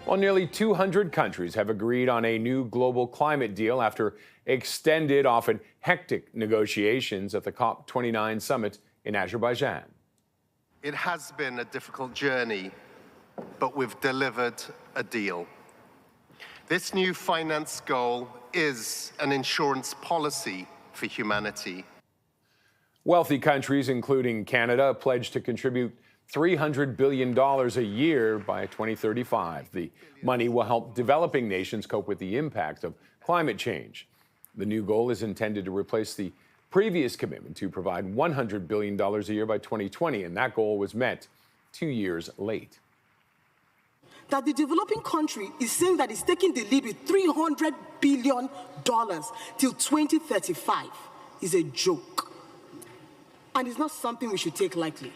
Well, nearly 200 countries have agreed on a new global climate deal after extended, often hectic negotiations at the COP29 summit in Azerbaijan. It has been a difficult journey, but we've delivered a deal. This new finance goal is an insurance policy for humanity. Wealthy countries, including Canada, pledged to contribute $300 billion a year by 2035. The money will help developing nations cope with the impact of climate change. The new goal is intended to replace the previous commitment to provide $100 billion a year by 2020, and that goal was met 2 years late. That the developing country is saying that it's taking the lead with $300 billion till 2035 is a joke. And it's not something we should take lightly.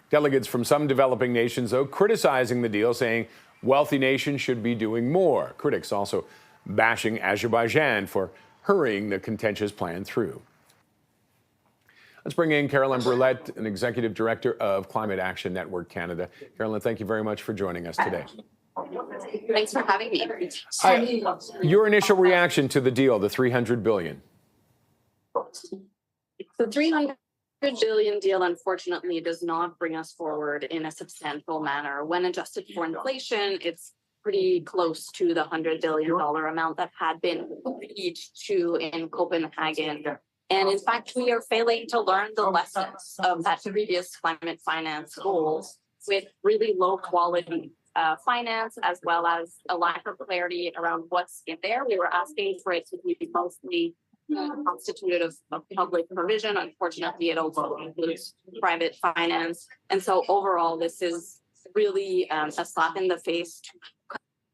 Delegates from some developing nations, though, criticizing the deal, saying wealthy nations should be doing more. Critics also bashing Azerbaijan for hurrying the contentious plan through. Let's bring in Carolyn Brouillette, an executive director of Climate Action Network Canada. Carolyn, thank you very much for joining us today. Thanks for having me. Your initial reaction to the deal, the $300 billion. The $300 billion deal, unfortunately, does not bring us forward in a substantial manner. When adjusted for inflation, it's pretty close to the $100 billion amount that had been agreed to in Copenhagen. And in fact, we are failing to learn the lessons of that previous climate finance goals with really low quality finance, as well as a lack of clarity around what's in there. We were asking for it to be mostly constituted of public provision. Unfortunately, it also includes private finance. And so overall, this is really a slap in the face to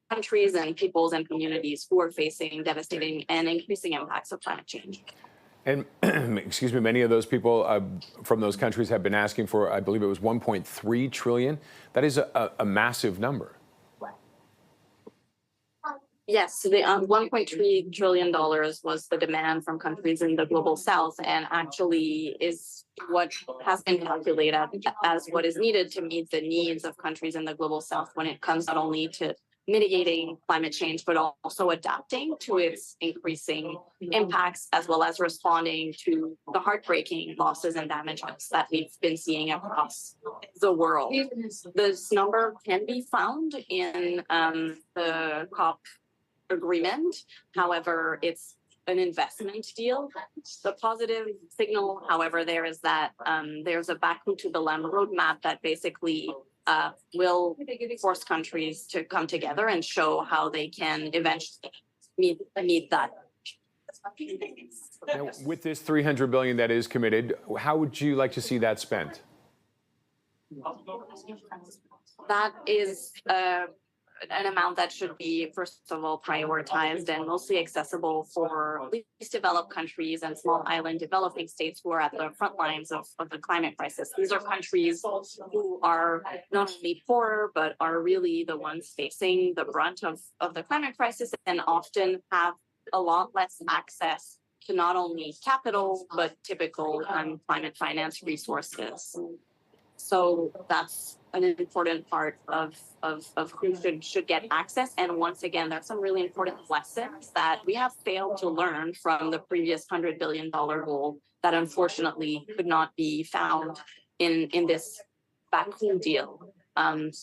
countries and peoples and communities who are facing devastating and increasing impacts of climate change. And excuse me, many of those people from those countries have been asking for, I believe it was 1.3 trillion. That is a massive number. Yes, the $1.3 trillion was the demand from countries in the global south, and actually is what has been calculated as what is needed to meet the needs of countries in the global south when it comes not only to mitigating climate change, but also adapting to its increasing impacts, as well as responding to the heartbreaking losses and damages that we've been seeing across the world. This number can be found in the COP agreement. However, it's an investment deal. The positive signal, however, there is that there's a Baku to Belém roadmap that basically will force countries to come together and show how they can eventually meet that. Now, with this $300 billion that is committed, how would you like to see that spent? That is an amount that should be, first of all, prioritized and mostly accessible for least developed countries and small island developing states who are at the front lines of the climate crisis. These are countries who are not only poorer, but are really the ones facing the brunt of the climate crisis, and often have a lot less access to not only capital, but typical climate finance resources. So that's an important part of who should get access. And once again, there's some really important lessons that we have failed to learn from the previous $100 billion goal that unfortunately could not be found in this Baku deal.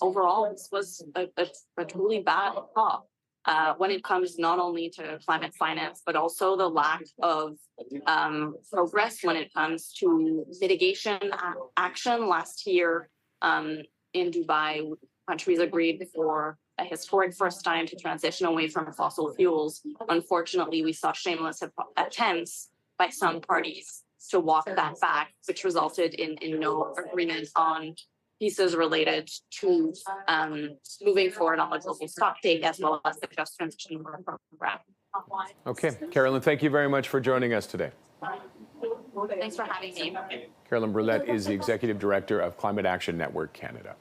Overall, this was a truly bad COP. When it comes not only to climate finance, but also the lack of progress when it comes to mitigation action. Last year in Dubai, countries agreed for a historic first time to transition away from fossil fuels. Unfortunately, we saw shameless attempts by some parties to walk that back, which resulted in no agreement on pieces related to moving forward on the global stocktake, as well as the Just Transition Program. Okay, Carolyn, thank you very much for joining us today. Thanks for having me. Carolyn Brouillette is the Executive Director of Climate Action Network Canada.